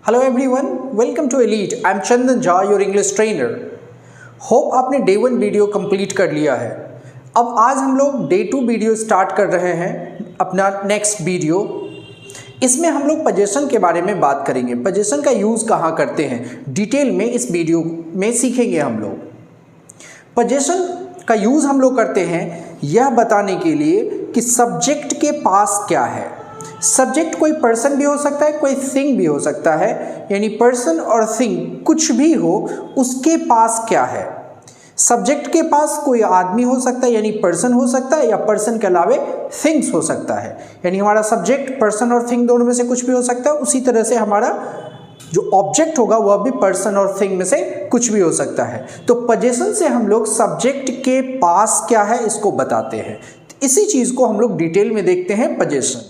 Hello everyone, welcome to Elite. I am Chandan Jha, your English trainer. Hope आपने day 1 video complete कर लिया है। अब आज हम लोग डे 2 वीडियो स्टार्ट कर रहे हैं, अपना नेक्स्ट वीडियो। इसमें हम लोग पोजीशन के बारे में बात करेंगे। पोजीशन का यूज़ कहाँ करते हैं डिटेल में इस वीडियो में सीखेंगे हम लोग। पोजीशन का यूज़ हम लोग करते हैं यह बताने के लिए कि सब्जेक्ट के पास क्या है। सब्जेक्ट कोई पर्सन भी हो सकता है, कोई थिंग भी हो सकता है, यानी पर्सन और थिंग कुछ भी हो, उसके पास क्या है। सब्जेक्ट के पास कोई आदमी हो सकता है, यानी पर्सन हो सकता है, या पर्सन के अलावे थिंग्स हो सकता है, यानी हमारा सब्जेक्ट पर्सन और थिंग दोनों में से कुछ भी हो सकता है। उसी तरह से हमारा जो ऑब्जेक्ट होगा वह भी पर्सन और थिंग में से कुछ भी हो सकता है। तो पोजीशन से हम लोग सब्जेक्ट के पास क्या है इसको बताते हैं। इसी चीज़ को हम लोग डिटेल में देखते हैं। पोजीशन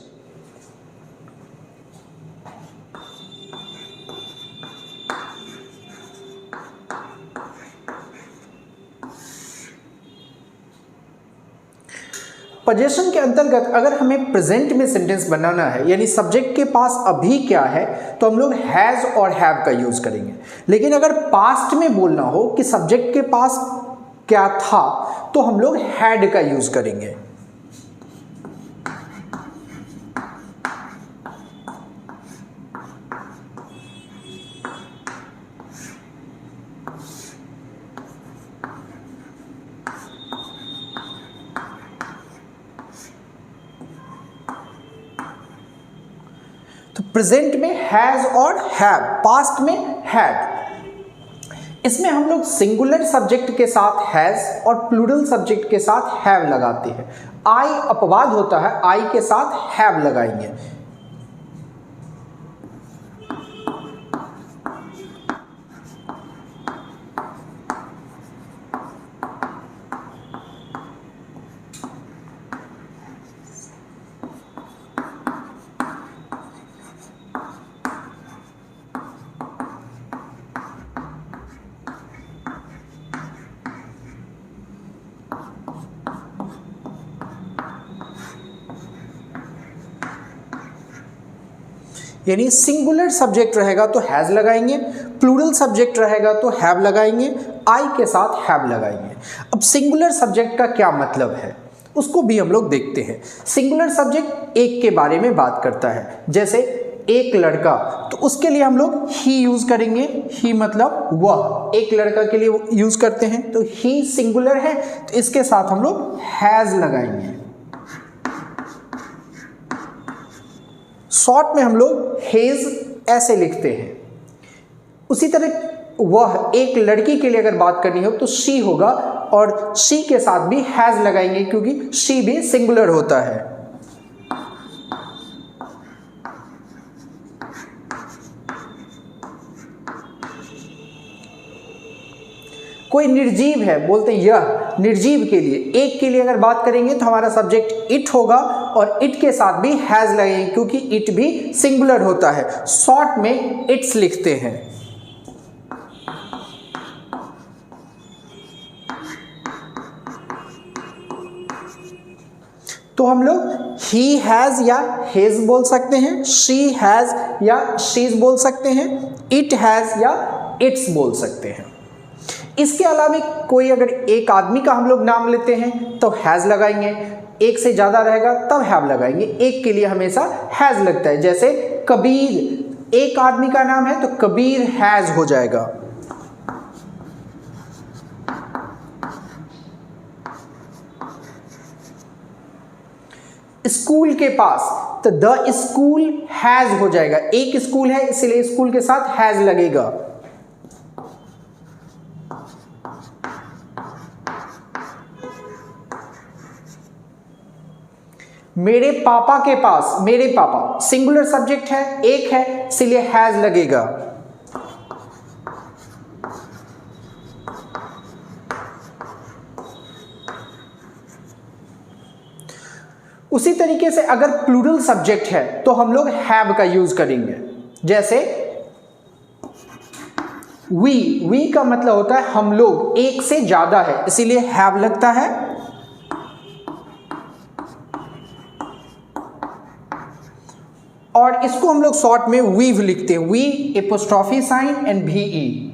पोजीशन के अंतर्गत अगर हमें प्रेजेंट में सेंटेंस बनाना है, यानी सब्जेक्ट के पास अभी क्या है, तो हम लोग हैज़ और हैव का यूज़ करेंगे। लेकिन अगर पास्ट में बोलना हो कि सब्जेक्ट के पास क्या था, तो हम लोग हैड का यूज़ करेंगे। तो प्रेजेंट में हैज और हैव, पास्ट में हैड। इसमें हम लोग सिंगुलर सब्जेक्ट के साथ हैज और प्लूरल सब्जेक्ट के साथ हैव लगाते हैं। आई अपवाद होता है, आई के साथ हैव लगाएंगे। यानी सिंगुलर सब्जेक्ट रहेगा तो हैज़ लगाएंगे, प्लूरल सब्जेक्ट रहेगा तो हैव लगाएंगे, आई के साथ हैव लगाएंगे। अब सिंगुलर सब्जेक्ट का क्या मतलब है उसको भी हम लोग देखते हैं। सिंगुलर सब्जेक्ट एक के बारे में बात करता है, जैसे एक लड़का, तो उसके लिए हम लोग ही यूज करेंगे। ही मतलब वह, एक लड़का के लिए यूज करते हैं, तो ही सिंगुलर है तो इसके साथ हम लोग हैज़ लगाएंगे। शॉर्ट में हम लोग हेज ऐसे लिखते हैं। उसी तरह वह, एक लड़की के लिए अगर बात करनी हो तो शी होगा, और शी के साथ भी हैज लगाएंगे क्योंकि शी भी सिंगुलर होता है। कोई निर्जीव है, बोलते हैं यह, निर्जीव के लिए, एक के लिए अगर बात करेंगे तो हमारा सब्जेक्ट इट होगा, और इट के साथ भी हैज लगेंगे क्योंकि इट भी सिंगुलर होता है। शॉर्ट में इट्स लिखते हैं। तो हम लोग ही हैज या हेज बोल सकते हैं, शी हैज या शीज बोल सकते हैं, इट हैज या इट्स बोल सकते हैं। इसके अलावा कोई अगर एक आदमी का हम लोग नाम लेते हैं तो हैज लगाएंगे, एक से ज़्यादा रहेगा तब हैव लगाएंगे। एक के लिए हमेशा हैज लगता है, जैसे कबीर, एक आदमी का नाम है तो कबीर हैज हो जाएगा। स्कूल के पास तो द स्कूल हैज हो जाएगा, एक स्कूल है इसलिए स्कूल के साथ हैज लगेगा। मेरे पापा के पास, मेरे पापा सिंगुलर सब्जेक्ट है, एक है इसलिए हैज लगेगा। उसी तरीके से अगर प्लूरल सब्जेक्ट है तो हम लोग हैव का यूज करेंगे, जैसे वी का मतलब होता है हम लोग, एक से ज्यादा है इसीलिए हैव लगता है। और इसको हम लोग शॉर्ट में वीव लिखते हैं, वी एपोस्ट्रॉफी साइन एंड भी ई।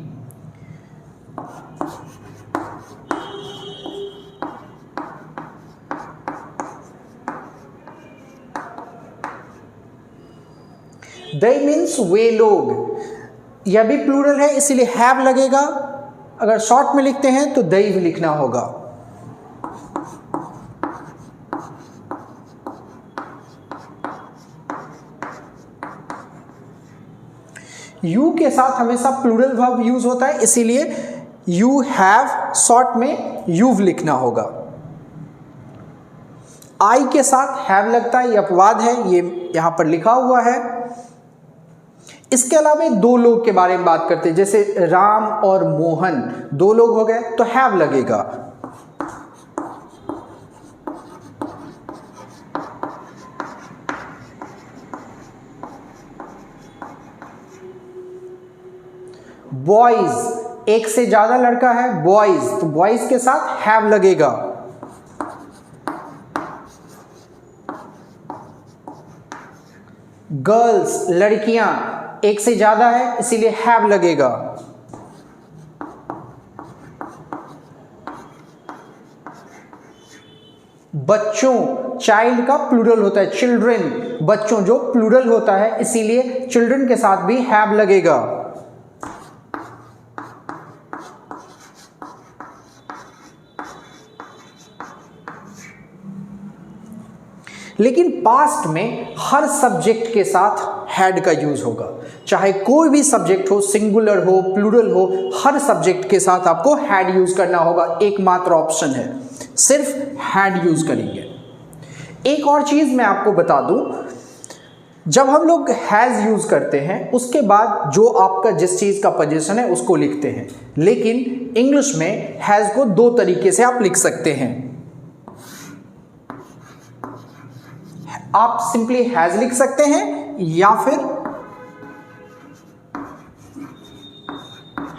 They मीन्स वे लोग, यह भी प्लूरल है इसीलिए हैव लगेगा। अगर शॉर्ट में लिखते हैं तो they भी लिखना होगा। यू के साथ हमेशा प्लूरल वर्ब यूज होता है, इसीलिए यू हैव शॉर्ट में यूव लिखना होगा। आई के साथ हैव लगता है, ये अपवाद है, ये यहां पर लिखा हुआ है। इसके अलावा दो लोग के बारे में बात करते हैं, जैसे राम और मोहन, दो लोग हो गए तो हैव लगेगा। बॉयज, एक से ज्यादा लड़का है बॉयज, तो बॉयज के साथ हैव लगेगा। गर्ल्स, लड़कियां, एक से ज्यादा है इसीलिए हैव लगेगा। बच्चों, चाइल्ड का प्लूरल होता है चिल्ड्रन, बच्चों जो प्लूरल होता है इसीलिए चिल्ड्रन के साथ भी हैव लगेगा। लेकिन पास्ट में हर सब्जेक्ट के साथ हैड का यूज होगा, चाहे कोई भी सब्जेक्ट हो, सिंगुलर हो, प्लूरल हो, हर सब्जेक्ट के साथ आपको हैड यूज करना होगा। एकमात्र ऑप्शन है, सिर्फ हैड यूज करेंगे। एक और चीज मैं आपको बता दूं, जब हम लोग हैज यूज करते हैं उसके बाद जो आपका जिस चीज का पोजीशन है उसको लिखते हैं, लेकिन इंग्लिश में हैज को दो तरीके से आप लिख सकते हैं। आप सिंपली हैज लिख सकते हैं या फिर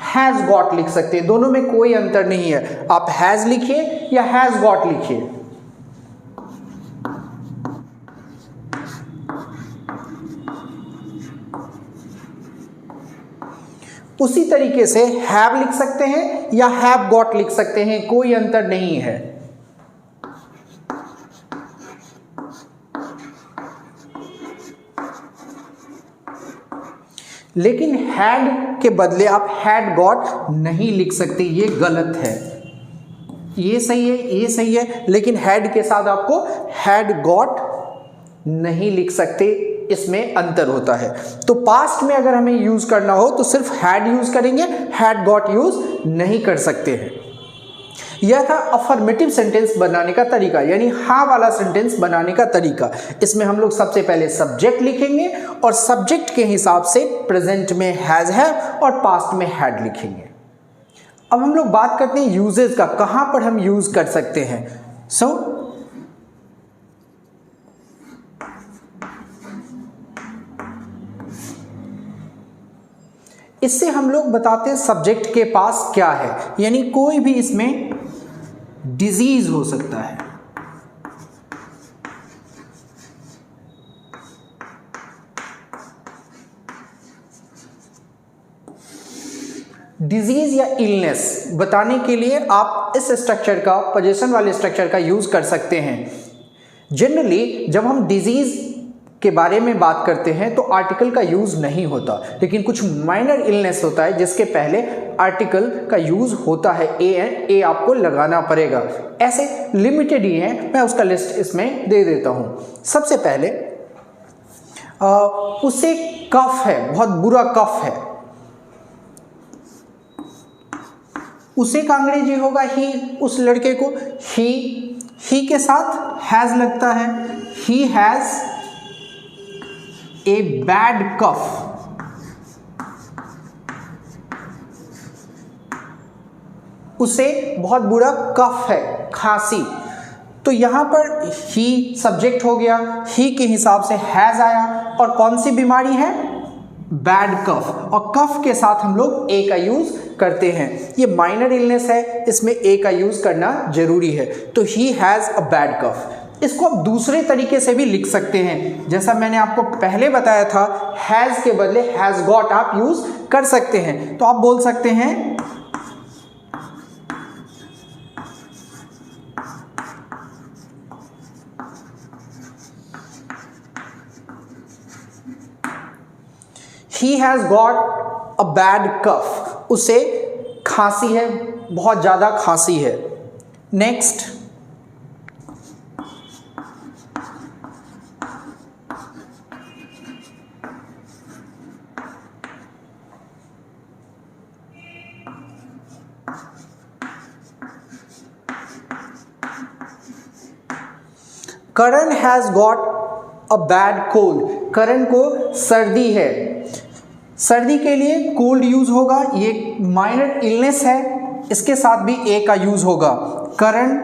हैज गॉट लिख सकते हैं, दोनों में कोई अंतर नहीं है। आप हैज लिखिए या हैज गॉट लिखिए। उसी तरीके से हैव लिख सकते हैं या हैव गॉट लिख सकते हैं, कोई अंतर नहीं है। लेकिन हैड के बदले आप हैड गॉट नहीं लिख सकते, ये गलत है। ये सही है, ये सही है, लेकिन हैड के साथ आपको हैड गॉट नहीं लिख सकते, इसमें अंतर होता है। तो पास्ट में अगर हमें यूज करना हो तो सिर्फ हैड यूज करेंगे, हैड गॉट यूज नहीं कर सकते हैं। यह था अफर्मेटिव सेंटेंस बनाने का तरीका, यानी हाँ वाला सेंटेंस बनाने का तरीका। इसमें हम लोग सबसे पहले सब्जेक्ट लिखेंगे और सब्जेक्ट के हिसाब से प्रेजेंट में हैज है और पास्ट में हैड लिखेंगे। अब हम लोग बात करते हैं यूजेस का, कहां पर हम यूज कर सकते हैं। इससे हम लोग बताते हैं सब्जेक्ट के पास क्या है, यानी कोई भी इसमें डिजीज हो सकता है। डिजीज या इलनेस बताने के लिए आप इस स्ट्रक्चर का, पोजीशन वाले स्ट्रक्चर का यूज कर सकते हैं। जनरली जब हम डिजीज के बारे में बात करते हैं तो आर्टिकल का यूज नहीं होता, लेकिन कुछ माइनर इलनेस होता है जिसके पहले आर्टिकल का यूज होता है। ए आपको लगाना पड़ेगा। ऐसे लिमिटेड ही हैं, मैं उसका लिस्ट इसमें दे देता हूं। सबसे पहले उसे कफ है, बहुत बुरा कफ है, उसे का अंग्रेजी होगा ही। उस लड़के को ही के साथ हैज लगता है, he has a bad cough. उसे बहुत बुरा कफ है, खांसी। तो यहां पर ही सब्जेक्ट हो गया, ही के हिसाब से हैज आया, और कौन सी बीमारी है, बैड कफ, और कफ के साथ हम लोग ए का यूज करते हैं। ये माइनर इलनेस है, इसमें ए का यूज करना जरूरी है। तो ही हैज अ बैड कफ। इसको आप दूसरे तरीके से भी लिख सकते हैं, जैसा मैंने आपको पहले बताया था, हैज़ के बदले हैज़ गॉट आप यूज कर सकते हैं। तो आप बोल सकते हैं he has got a bad cough, उसे खांसी है, बहुत ज़्यादा खांसी है। Next, Karan has got a bad cold, Karan को सर्दी है। सर्दी के लिए कोल्ड यूज होगा, ये माइनर इलनेस है, इसके साथ भी ए का यूज होगा। करण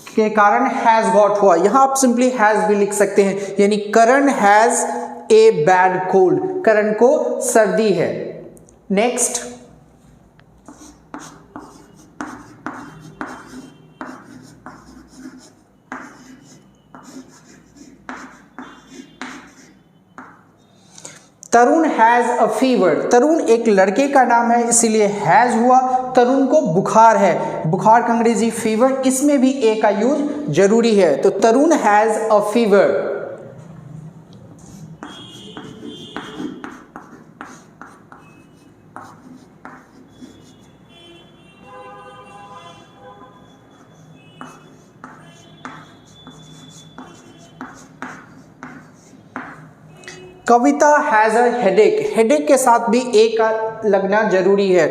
के कारण हैज़ गॉट हुआ, यहां आप सिंपली हैज़ भी लिख सकते हैं, यानी Karan has a bad cold, Karan को सर्दी है। Next, Tarun has a fever, Tarun एक लड़के का नाम है इसीलिए हैज़ हुआ। तरुण को बुखार है, बुखार का अंग्रेजी फीवर, इसमें भी ए का यूज जरूरी है। तो Tarun has a fever. Kavita has a headache, headache के साथ भी ए का लगना जरूरी है।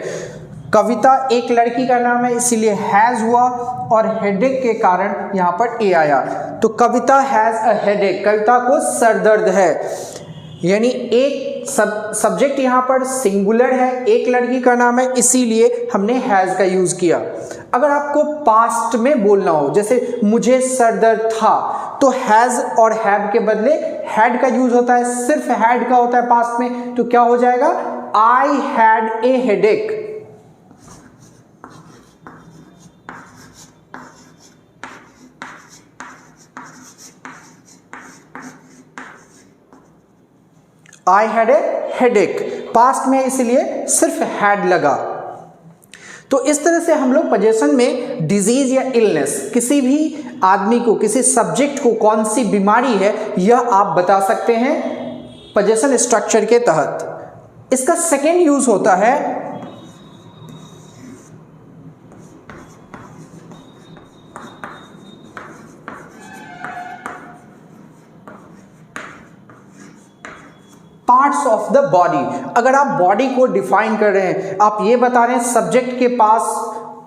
कविता एक लड़की का नाम है इसीलिए हैज़ हुआ और हेडेक के कारण यहाँ पर ए आया। तो कविता हैज़ अ हेडेक, कविता को सरदर्द है, यानी एक सब्जेक्ट यहाँ पर सिंगुलर है, एक लड़की का नाम है इसीलिए हमने हैज़ का यूज़ किया। अगर आपको पास्ट में बोलना हो, जैसे मुझे सरदर्द था, तो हैज़ और हैव के बदले हैड का यूज होता है, सिर्फ हैड का होता है पास्ट में, तो क्या हो जाएगा, I had a headache. I had a headache, past में इसलिए सिर्फ हैड लगा। तो इस तरह से हम लोग पोजीशन में डिजीज या इलनेस, किसी भी आदमी को, किसी सब्जेक्ट को कौन सी बीमारी है यह आप बता सकते हैं पोजीशन स्ट्रक्चर के तहत। इसका सेकेंड यूज होता है पार्ट्स ऑफ द बॉडी। अगर आप बॉडी को डिफाइन कर रहे हैं, आप ये बता रहे हैं सब्जेक्ट के पास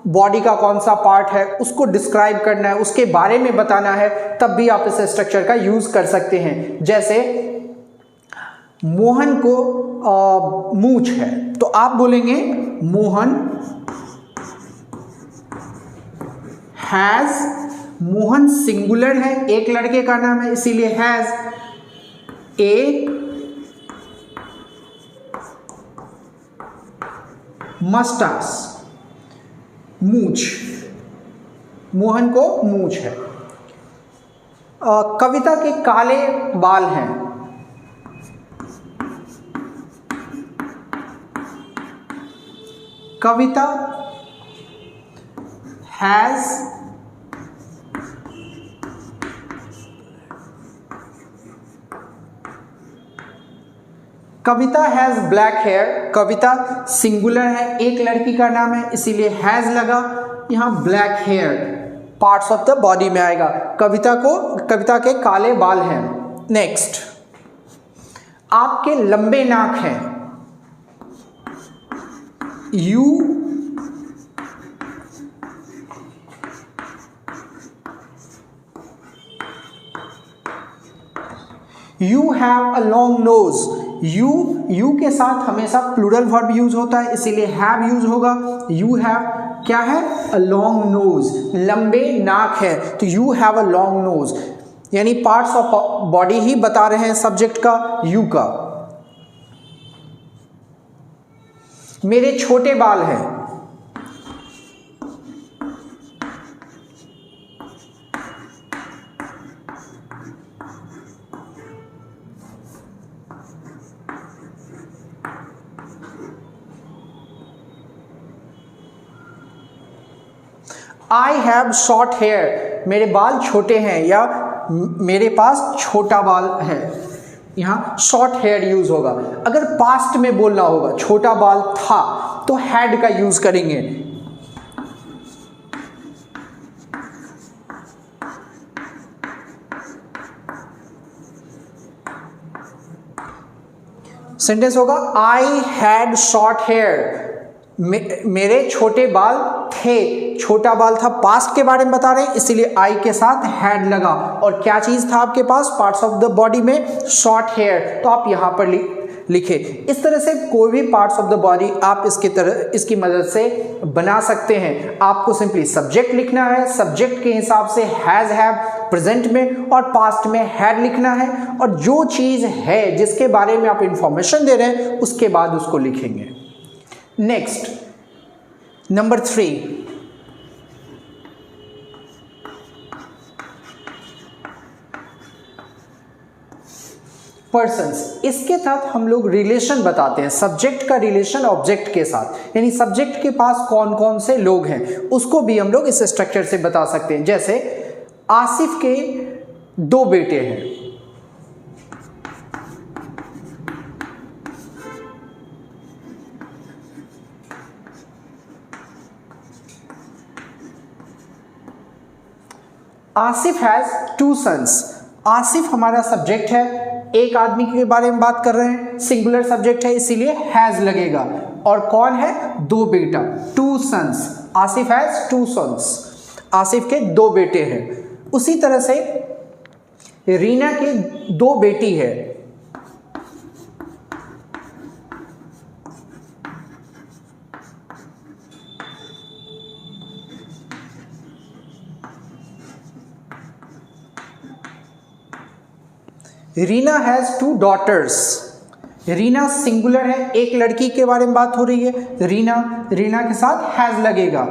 बॉडी का कौन सा पार्ट है, उसको डिस्क्राइब करना है, उसके बारे में बताना है, तब भी आप इस स्ट्रक्चर का यूज कर सकते हैं। जैसे मोहन को मूंछ है, तो आप बोलेंगे मोहन हैज, मोहन सिंगुलर है, एक लड़के का नाम है इसीलिए हैज ए मस्टास, मूंछ, मोहन को मूंछ है। कविता के काले बाल हैं, Kavita has Kavita has black hair, Kavita singular है, एक लड़की का नाम है इसीलिए हैज लगा, यहां black hair parts of the body में आएगा। कविता के काले बाल हैं। नेक्स्ट, आपके लंबे नाक हैं, you have a long nose, you के साथ हमेशा प्लूरल वर्ब यूज होता है इसीलिए हैव यूज होगा। यू हैव क्या है, अ लॉन्ग नोज, लंबे नाक है, तो you have a long nose, यानी पार्ट्स ऑफ बॉडी ही बता रहे हैं सब्जेक्ट का, यू का। मेरे छोटे बाल हैं, आई हैव शॉर्ट हेयर, मेरे बाल छोटे हैं या मेरे पास छोटा बाल है, यहाँ शॉर्ट हेयर यूज होगा। अगर पास्ट में बोलना होगा छोटा बाल था तो हैड का यूज करेंगे। सेंटेंस होगा आई हैड शॉर्ट हेयर, मेरे छोटे बाल थे, छोटा बाल था, पास्ट के बारे में बता रहे हैं इसीलिए आई के साथ हैड लगा। और क्या चीज था आपके पास पार्ट्स ऑफ द बॉडी में? शॉर्ट हेयर, तो आप यहां पर लिखे। इस तरह से कोई भी पार्ट्स ऑफ द बॉडी आप इसकी मदद से बना सकते हैं। आपको सिंपली सब्जेक्ट लिखना है, सब्जेक्ट के हिसाब से हैज हैव प्रेजेंट में और पास्ट में हैड लिखना है, और जो चीज है जिसके बारे में आप इंफॉर्मेशन दे रहे हैं उसके बाद उसको लिखेंगे। Next, number 3, persons. इसके तहत हम लोग रिलेशन बताते हैं, सब्जेक्ट का रिलेशन ऑब्जेक्ट के साथ, यानी सब्जेक्ट के पास कौन कौन से लोग हैं उसको भी हम लोग इस स्ट्रक्चर से बता सकते हैं। जैसे आसिफ के 2 बेटे हैं, आसिफ हैज 2 सन्स। आसिफ हमारा सब्जेक्ट है, एक आदमी के बारे में बात कर रहे हैं, सिंगुलर सब्जेक्ट है इसीलिए हैज लगेगा। और कौन है? 2 बेटा, 2 sons. Asif has 2 sons, Asif के 2 बेटे हैं। उसी तरह से रीना की 2 बेटी है, Rina has 2 daughters. Rina singular है, एक लड़की के बारे में बात हो रही है, रीना के साथ हैज लगेगा।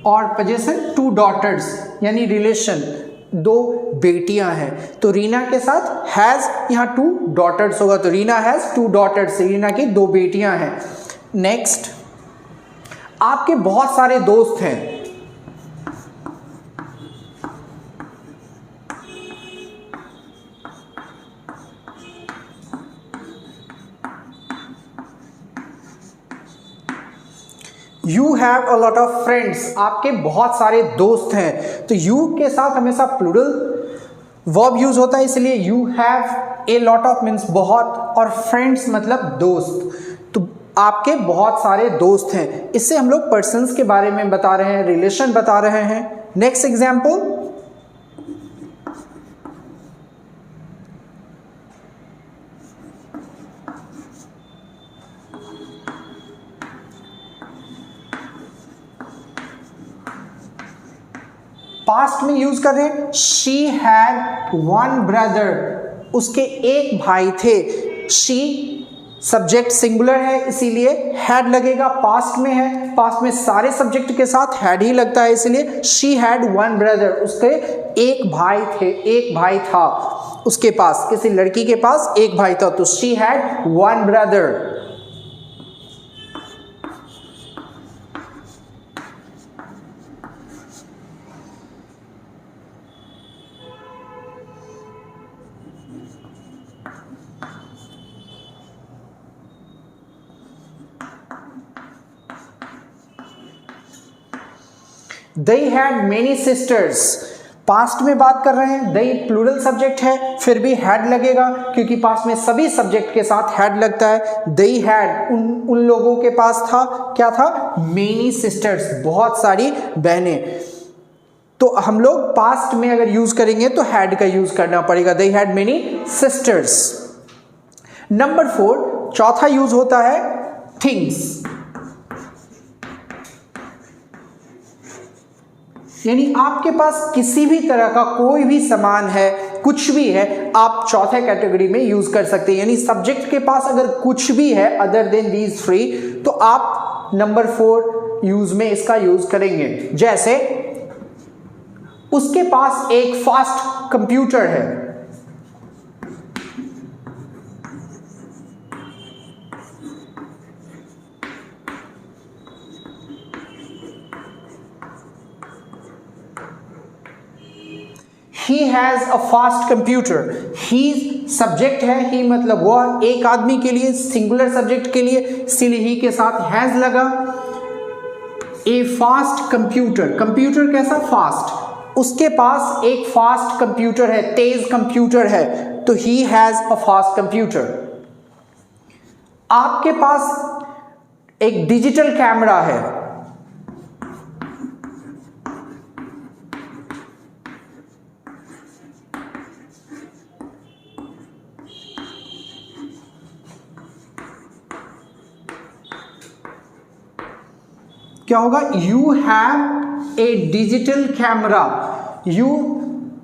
और पोजीशन 2 डॉटर्स यानी रिलेशन 2 बेटियां हैं, तो रीना के साथ हैज यहाँ 2 डॉटर्स होगा, तो रीना हैज 2 डॉटर्स, रीना की 2 बेटियां हैं। नेक्स्ट, आपके बहुत सारे दोस्त हैं, you have a lot of friends, आपके बहुत सारे दोस्त हैं, तो यू के साथ हमेशा प्लूरल वर्ब यूज होता है इसलिए you have a lot of means बहुत, और फ्रेंड्स मतलब दोस्त, तो आपके बहुत सारे दोस्त हैं। इससे हम लोग पर्सन्स के बारे में बता रहे हैं, रिलेशन बता रहे हैं। नेक्स्ट एग्जाम्पल, पास्ट में यूज कर रहे हैं, शी हैड 1 ब्रदर, उसके एक भाई थे। शी सब्जेक्ट सिंगुलर है इसीलिए हैड लगेगा, पास्ट में है, पास्ट में सारे सब्जेक्ट के साथ हैड ही लगता है इसलिए शी हैड 1 ब्रदर, उसके एक भाई थे, एक भाई था उसके पास, किसी लड़की के पास एक भाई था, तो she had 1 brother. They had many sisters, past में बात कर रहे हैं, they प्लूरल सब्जेक्ट है फिर भी हैड लगेगा क्योंकि पास्ट में सभी सब्जेक्ट के साथ हैड लगता है। they had उन लोगों के पास था, क्या था? many sisters, बहुत सारी बहनें। तो हम लोग पास्ट में अगर यूज करेंगे तो हैड का यूज करना पड़ेगा, they had many sisters। Number 4, चौथा यूज होता है things, यानी आपके पास किसी भी तरह का कोई भी सामान है, कुछ भी है, आप चौथे कैटेगरी में यूज कर सकते हैं। यानी सब्जेक्ट के पास अगर कुछ भी है अदर देन दीज 3 तो आप नंबर 4 यूज में इसका यूज करेंगे। जैसे उसके पास एक फास्ट कंप्यूटर है, he has a fast computer. He subject है, ही मतलब वह, एक आदमी के लिए, सिंगुलर सब्जेक्ट के लिए, इसीलिए ही के साथ हैज़ लगा। ए फास्ट कंप्यूटर, कंप्यूटर कैसा? फास्ट। उसके पास एक फास्ट कंप्यूटर है, तेज कंप्यूटर है, तो he has a fast computer. आपके पास एक डिजिटल कैमरा है, क्या होगा? You have a digital camera. You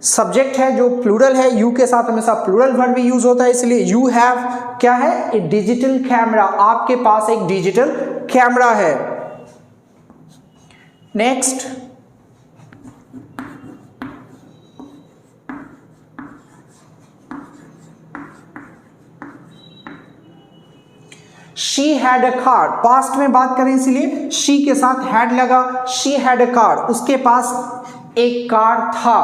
subject है जो प्लूरल है, यू के साथ हमेशा प्लूरल वर्ब भी यूज होता है, इसलिए यू हैव क्या है? ए डिजिटल कैमरा। आपके पास एक डिजिटल कैमरा है। Next, she had a car. Past में बात करें इसलिए शी के साथ हैड लगा। शी हैड अ कार, उसके पास एक कार था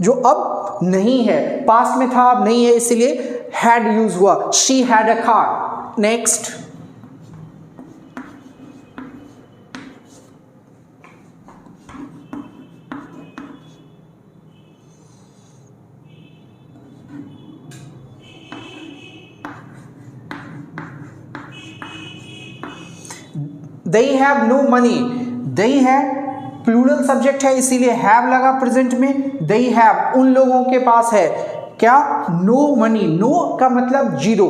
जो अब नहीं है। पास्ट में था, अब नहीं है, इसलिए हैड यूज हुआ। She had a car. Next, they have no money। they है प्लूरल सब्जेक्ट है, इसीलिए हैव लगा प्रेजेंट में। they have, उन लोगों के पास है क्या? No money. नो का मतलब जीरो,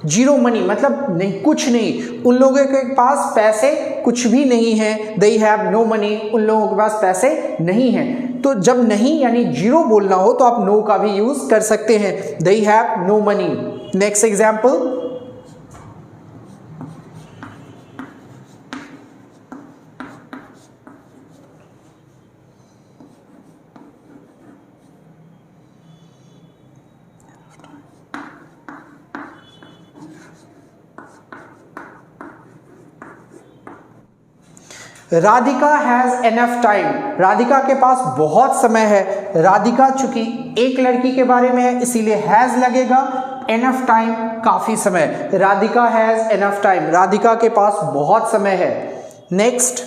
जीरो मनी मतलब नहीं, कुछ नहीं। उन लोगों के पास पैसे कुछ भी नहीं है। they have no money, उन लोगों के पास पैसे नहीं है। तो जब नहीं यानी जीरो बोलना हो तो आप नो का भी यूज कर सकते हैं। they have no money। Next example, Radhika has enough time. Radhika के पास बहुत समय है। राधिका चूंकि एक लड़की के बारे में है, इसीलिए हैज लगेगा। एनफ टाइम काफी समय। Radhika has enough time, Radhika के पास बहुत समय है। Next,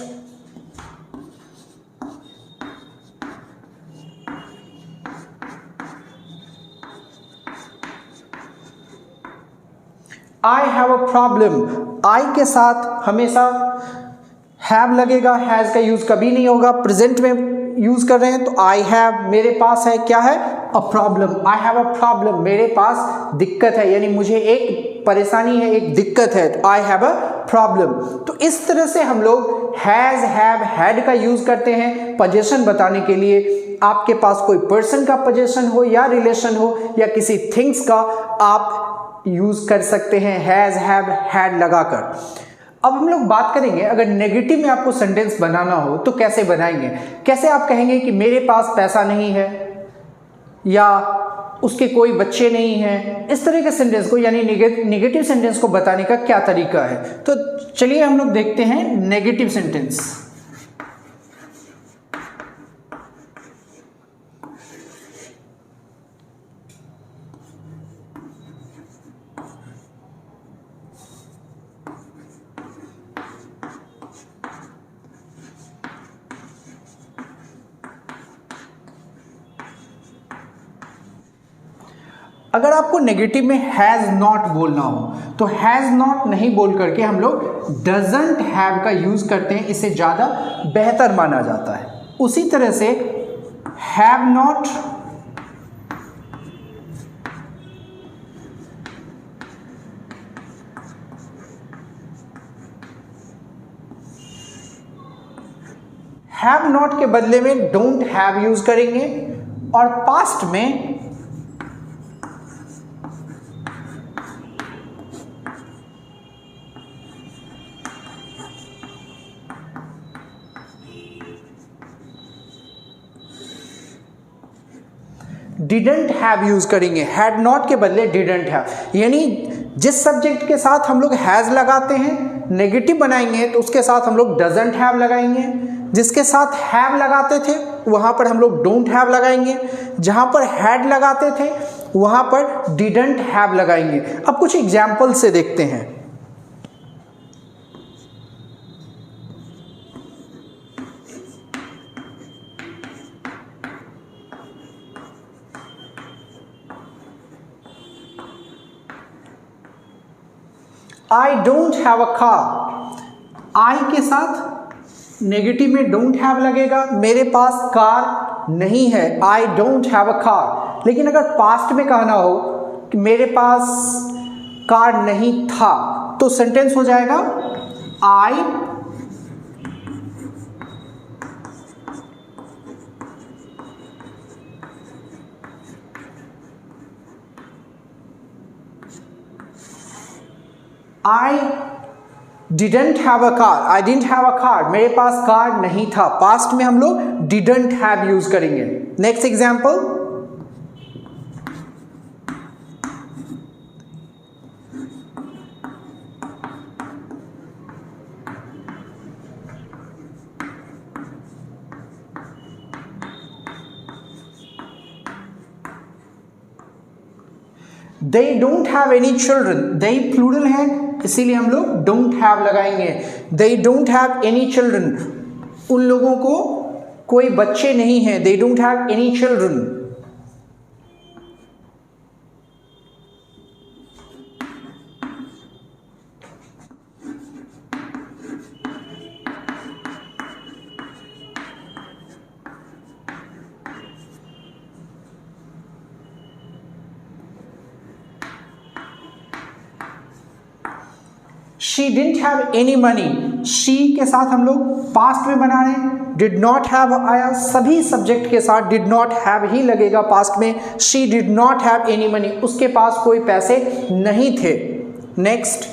I have a problem. I के साथ हमेशा हैव लगेगा, हैज का यूज कभी नहीं होगा। प्रेजेंट में यूज कर रहे हैं तो आई हैव, मेरे पास है क्या है? अ problem. I have a problem, मेरे पास दिक्कत है, यानी मुझे एक परेशानी है, एक दिक्कत है, तो आई हैव अ प्रॉब्लम। तो इस तरह से हम लोग हैज, हैव, हैड का यूज करते हैं पोजीशन बताने के लिए। आपके पास कोई पर्सन का पोजीशन हो या रिलेशन हो या किसी थिंग्स का, आप यूज कर सकते हैं हैज, हैव, हैड लगाकर। अब हम लोग बात करेंगे अगर नेगेटिव में आपको सेंटेंस बनाना हो तो कैसे बनाएंगे। कैसे आप कहेंगे कि मेरे पास पैसा नहीं है या उसके कोई बच्चे नहीं हैं। इस तरह के सेंटेंस को यानी नेगेटिव सेंटेंस को बताने का क्या तरीका है। तो चलिए हम लोग देखते हैं नेगेटिव सेंटेंस। अगर आपको नेगेटिव में हैज़ नॉट बोलना हो तो हैज़ नॉट नहीं बोल करके हम लोग डजंट हैव का यूज़ करते हैं, इसे ज़्यादा बेहतर माना जाता है। उसी तरह से हैव नॉट, हैव नॉट के बदले में डोंट हैव यूज़ करेंगे। और पास्ट में डिडंट हैव यूज करेंगे। हैड नॉट के बदले डिडंट हैव। यानी जिस सब्जेक्ट के साथ हम लोग हैज लगाते हैं नेगेटिव बनाएंगे तो उसके साथ हम लोग डजंट हैव लगाएंगे। जिसके साथ हैव लगाते थे वहाँ पर हम लोग डोंट हैव लगाएंगे, जहाँ पर हैड लगाते थे वहाँ पर डिडंट हैव लगाएंगे। अब कुछ एग्जाम्पल से देखते हैं। I don't have a car, I के साथ नेगेटिव में डोंट हैव लगेगा, मेरे पास कार नहीं है, आई डोंट हैव अ कार। लेकिन अगर पास्ट में कहना हो कि मेरे पास कार नहीं था तो सेंटेंस हो जाएगा I didn't have a car, I didn't have a car, मेरे पास कार नहीं था। पास्ट में हम लोग डिडंट हैव यूज करेंगे। Next example, they don't have any children, they plural है इसीलिए हम लोग don't have लगाएंगे। they don't have any children, उन लोगों को कोई बच्चे नहीं हैं, they don't have any children। She didn't have any money, she के साथ हम लोग पास्ट में बना रहे हैं, did not have आया, सभी सब्जेक्ट के साथ did not have ही लगेगा पास्ट में। she did not have any money, उसके पास कोई पैसे नहीं थे। Next,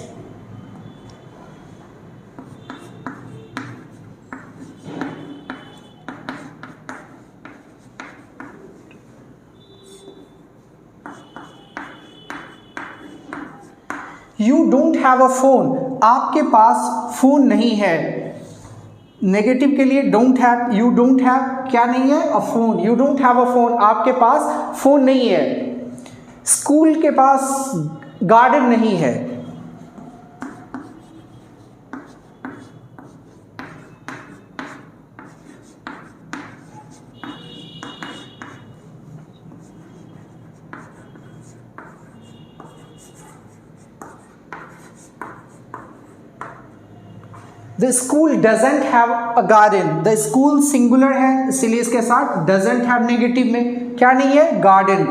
you don't have a phone, आपके पास फोन नहीं है। नेगेटिव के लिए don't have, you don't have क्या नहीं है, अ phone, you don't have a phone, आपके पास फोन नहीं है। स्कूल के पास गार्डन नहीं है। The school doesn't have a garden, the school singular है इसलिए इसके साथ doesn't have नेगेटिव में क्या नहीं है, garden.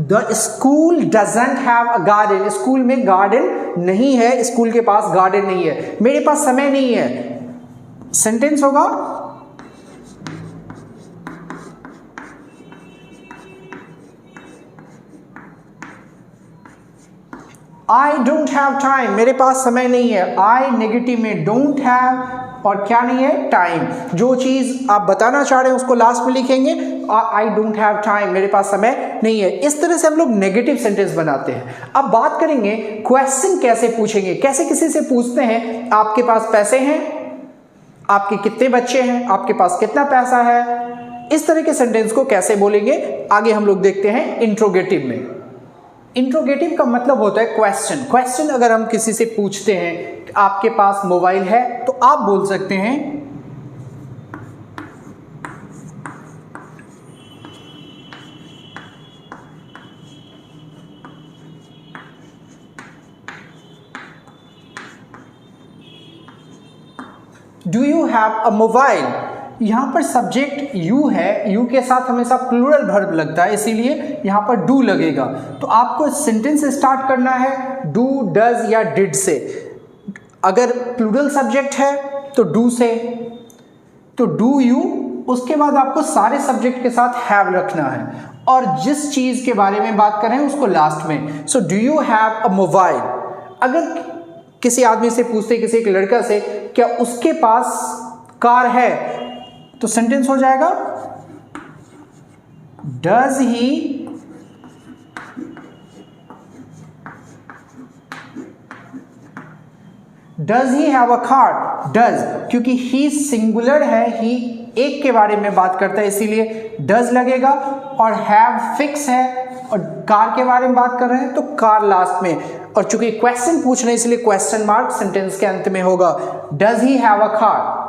The school doesn't have a garden, school में गार्डन नहीं है, स्कूल के पास गार्डन नहीं है। मेरे पास समय नहीं है, सेंटेंस होगा I don't have time, मेरे पास समय नहीं है। I नेगेटिव में don't have और क्या नहीं है, टाइम। जो चीज़ आप बताना चाह रहे हैं उसको लास्ट में लिखेंगे, I don't have time, मेरे पास समय नहीं है। इस तरह से हम लोग नेगेटिव सेंटेंस बनाते हैं। अब बात करेंगे क्वेश्चन कैसे पूछेंगे, कैसे किसी से पूछते हैं आपके पास पैसे हैं, आपके कितने बच्चे हैं, आपके पास कितना पैसा है। इस तरह के सेंटेंस को कैसे बोलेंगे आगे हम लोग देखते हैं इंट्रोगेटिव में। इंट्रोगेटिव का मतलब होता है क्वेश्चन। क्वेश्चन अगर हम किसी से पूछते हैं आपके पास मोबाइल है तो आप बोल सकते हैं do you have a mobile. यहाँ पर सब्जेक्ट यू है, यू के साथ हमेशा प्लूरल वर्ब लगता है इसीलिए यहाँ पर डू लगेगा। तो आपको सेंटेंस स्टार्ट करना है डू, डज या डिड से। अगर प्लूरल सब्जेक्ट है तो डू से, तो डू यू, उसके बाद आपको सारे सब्जेक्ट के साथ हैव रखना है और जिस चीज़ के बारे में बात कर रहे हैं उसको लास्ट में। So do you have a mobile. अगर किसी आदमी से पूछते, किसी एक लड़का से, क्या उसके पास कार है, तो सेंटेंस हो जाएगा does does he have a car, does, क्योंकि ही सिंगुलर है, ही एक के बारे में बात करता है इसीलिए डज लगेगा, और हैव फिक्स है और कार के बारे में बात कर रहे हैं तो कार लास्ट में, और चूंकि क्वेश्चन पूछ रहे हैं इसलिए क्वेश्चन मार्क सेंटेंस के अंत में होगा। Does he have a car.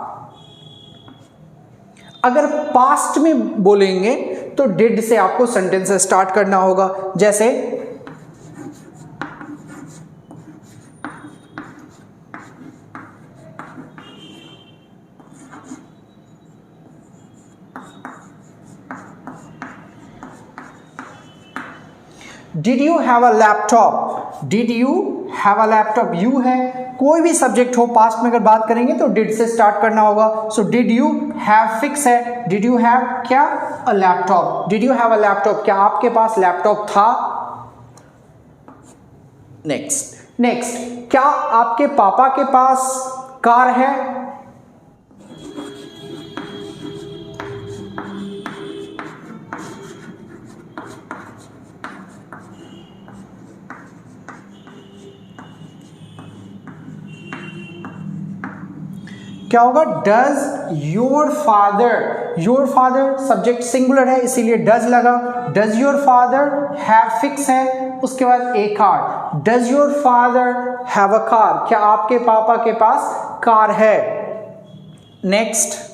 अगर पास्ट में बोलेंगे तो डिड से आपको सेंटेंस स्टार्ट करना होगा, जैसे did you have a laptop, did you have a laptop, you है, कोई भी सब्जेक्ट हो पास्ट में अगर बात करेंगे तो डिड से स्टार्ट करना होगा। So did you have fix है, डिड यू हैव क्या, a laptop, did you have a laptop, क्या आपके पास लैपटॉप था। नेक्स्ट, क्या आपके पापा के पास कार है, क्या होगा, does your father, your father subject singular है इसीलिए डज लगा, does your father have fix है, उसके बाद a car, does your father have a car, क्या आपके पापा के पास कार है। Next,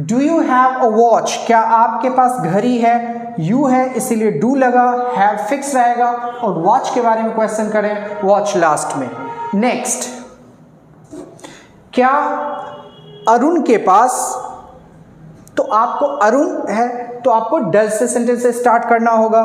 do you have a watch, क्या आपके पास घड़ी है, यू है इसीलिए डू लगा, हैव फिक्स रहेगा, और वॉच के बारे में क्वेश्चन करें वॉच लास्ट में। नेक्स्ट, क्या अरुण के पास, तो आपको अरुण है तो आपको डज से सेंटेंस से स्टार्ट करना होगा।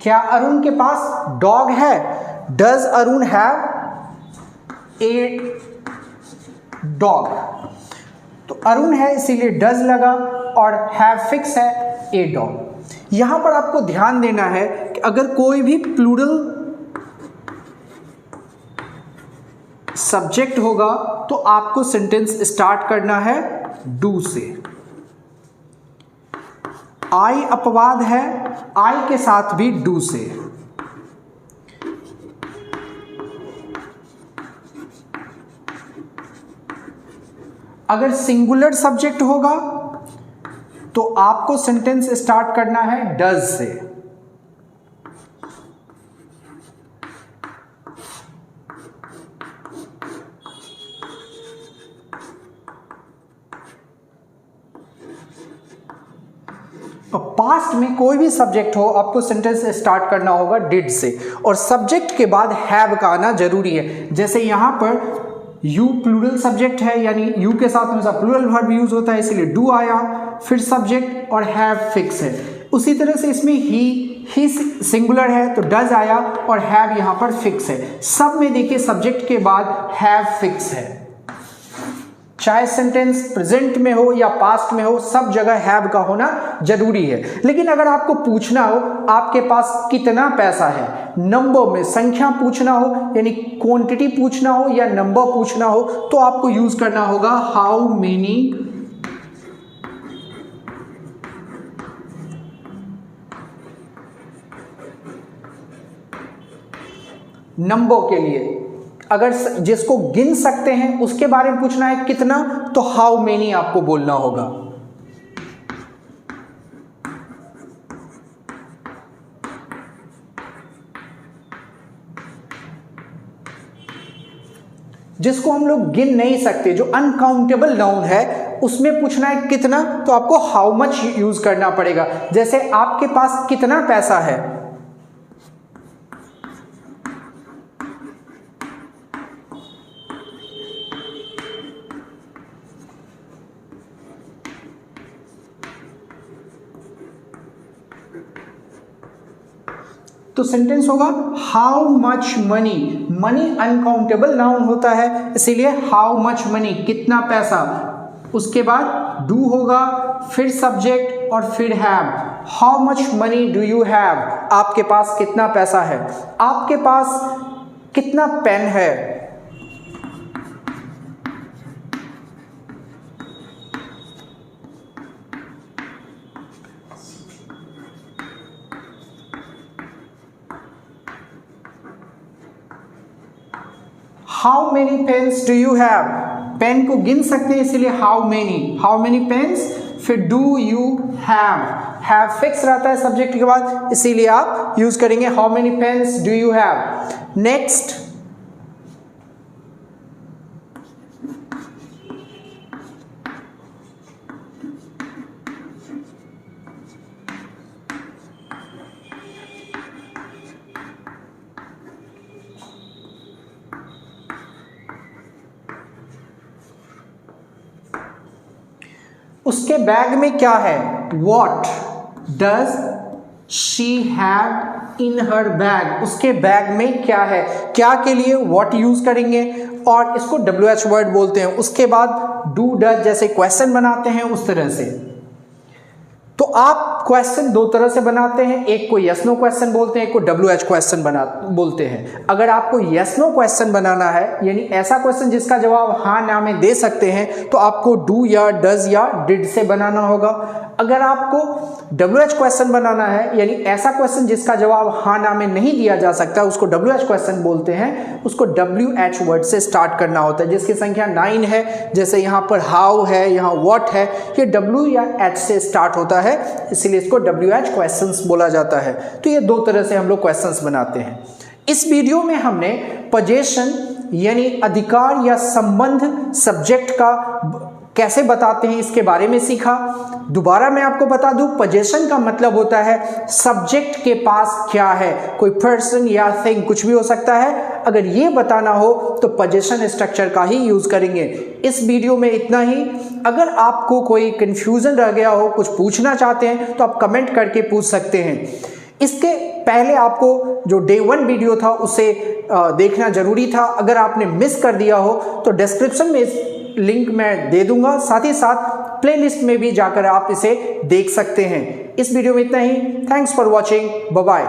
क्या अरुण के पास डॉग है, does Arun have a dog, तो अरुण है इसीलिए डज लगा, और हैव फिक्स है ए डॉग। यहां पर आपको ध्यान देना है कि अगर कोई भी प्लूरल सब्जेक्ट होगा तो आपको सेंटेंस स्टार्ट करना है डू से। आई अपवाद है, आई के साथ भी डू से। अगर सिंगुलर सब्जेक्ट होगा तो आपको सेंटेंस स्टार्ट करना है डज से। पास्ट में कोई भी सब्जेक्ट हो आपको सेंटेंस स्टार्ट करना होगा डिड से, और सब्जेक्ट के बाद हैव का आना जरूरी है। जैसे यहां पर यू प्लूरल सब्जेक्ट है, यानी यू के साथ हमेशा प्लूरल वर्ब यूज होता है इसलिए डू आया, फिर सब्जेक्ट और हैव फिक्स है। उसी तरह से इसमें ही सिंगुलर है तो डज आया और हैव यहां पर फिक्स है। सब में देखिए सब्जेक्ट के बाद हैव फिक्स है, चाहे सेंटेंस प्रेजेंट में हो या पास्ट में हो, सब जगह हैव का होना जरूरी है। लेकिन अगर आपको पूछना हो आपके पास कितना पैसा है, नंबर में संख्या पूछना हो यानी क्वांटिटी पूछना हो या नंबर पूछना हो, तो आपको यूज करना होगा हाउ मेनी। नंबर के लिए अगर जिसको गिन सकते हैं उसके बारे में पूछना है कितना, तो हाउ मेनी आपको बोलना होगा। जिसको हम लोग गिन नहीं सकते, जो अनकाउंटेबल नाउन है, उसमें पूछना है कितना, तो आपको हाउ मच यूज करना पड़ेगा। जैसे आपके पास कितना पैसा है, तो सेंटेंस होगा how much money. Money uncountable noun होता है इसीलिए हाउ मच मनी, कितना पैसा। उसके बाद डू होगा, फिर सब्जेक्ट और फिर have. How much money do you have, आपके पास कितना पैसा है, आपके पास कितना पेन है। How many pens do you have, pen को गिन सकते हैं इसलिए हाउ मेनी पेन्स, फिर डू यू हैव फिक्स रहता है सब्जेक्ट के बाद, इसीलिए आप यूज करेंगे how many pens do you have. Next, उसके बैग में क्या है, what does she have in her bag, उसके बैग में क्या है, क्या के लिए वॉट यूज करेंगे और इसको WH वर्ड बोलते हैं। उसके बाद डू डज जैसे क्वेश्चन बनाते हैं उस तरह से। तो आप क्वेश्चन दो तरह से बनाते हैं, एक को यस नो क्वेश्चन बोलते हैं, एक को WH क्वेश्चन बोलते हैं। अगर आपको यस नो क्वेश्चन बनाना है, यानी ऐसा क्वेश्चन जिसका जवाब हाँ ना में दे सकते हैं, तो आपको डू या डज या डिड से बनाना होगा। अगर आपको WH क्वेश्चन बनाना है, यानी ऐसा क्वेश्चन जिसका जवाब हाँ ना में नहीं दिया जा सकता, उसको WH क्वेश्चन बोलते हैं, उसको WH वर्ड से स्टार्ट करना होता है, जिसकी संख्या 9 है। जैसे यहाँ पर हाउ है, यहाँ व्हाट है, ये W या H से स्टार्ट होता है, इसलिए इसको WH क्वेश्चंस बोला जाता है। तो ये दो तरह से हम लोग क्वेश्चंस बनाते हैं। इस वीडियो में हमने पोजीशन यानी अधिकार या संबंध सब्जेक्ट का कैसे बताते हैं इसके बारे में सीखा। दोबारा मैं आपको बता दूं, पोजीशन का मतलब होता है सब्जेक्ट के पास क्या है, कोई पर्सन या थिंग कुछ भी हो सकता है। अगर ये बताना हो तो पोजीशन स्ट्रक्चर का ही यूज करेंगे। इस वीडियो में इतना ही। अगर आपको कोई कंफ्यूजन रह गया हो, कुछ पूछना चाहते हैं, तो आप कमेंट करके पूछ सकते हैं। इसके पहले आपको जो डे 1 वीडियो था उसे देखना जरूरी था। अगर आपने मिस कर दिया हो तो डिस्क्रिप्शन में इस लिंक मैं दे दूंगा, साथ ही साथ प्लेलिस्ट में भी जाकर आप इसे देख सकते हैं। इस वीडियो में इतना ही। Thanks for watching, bye bye.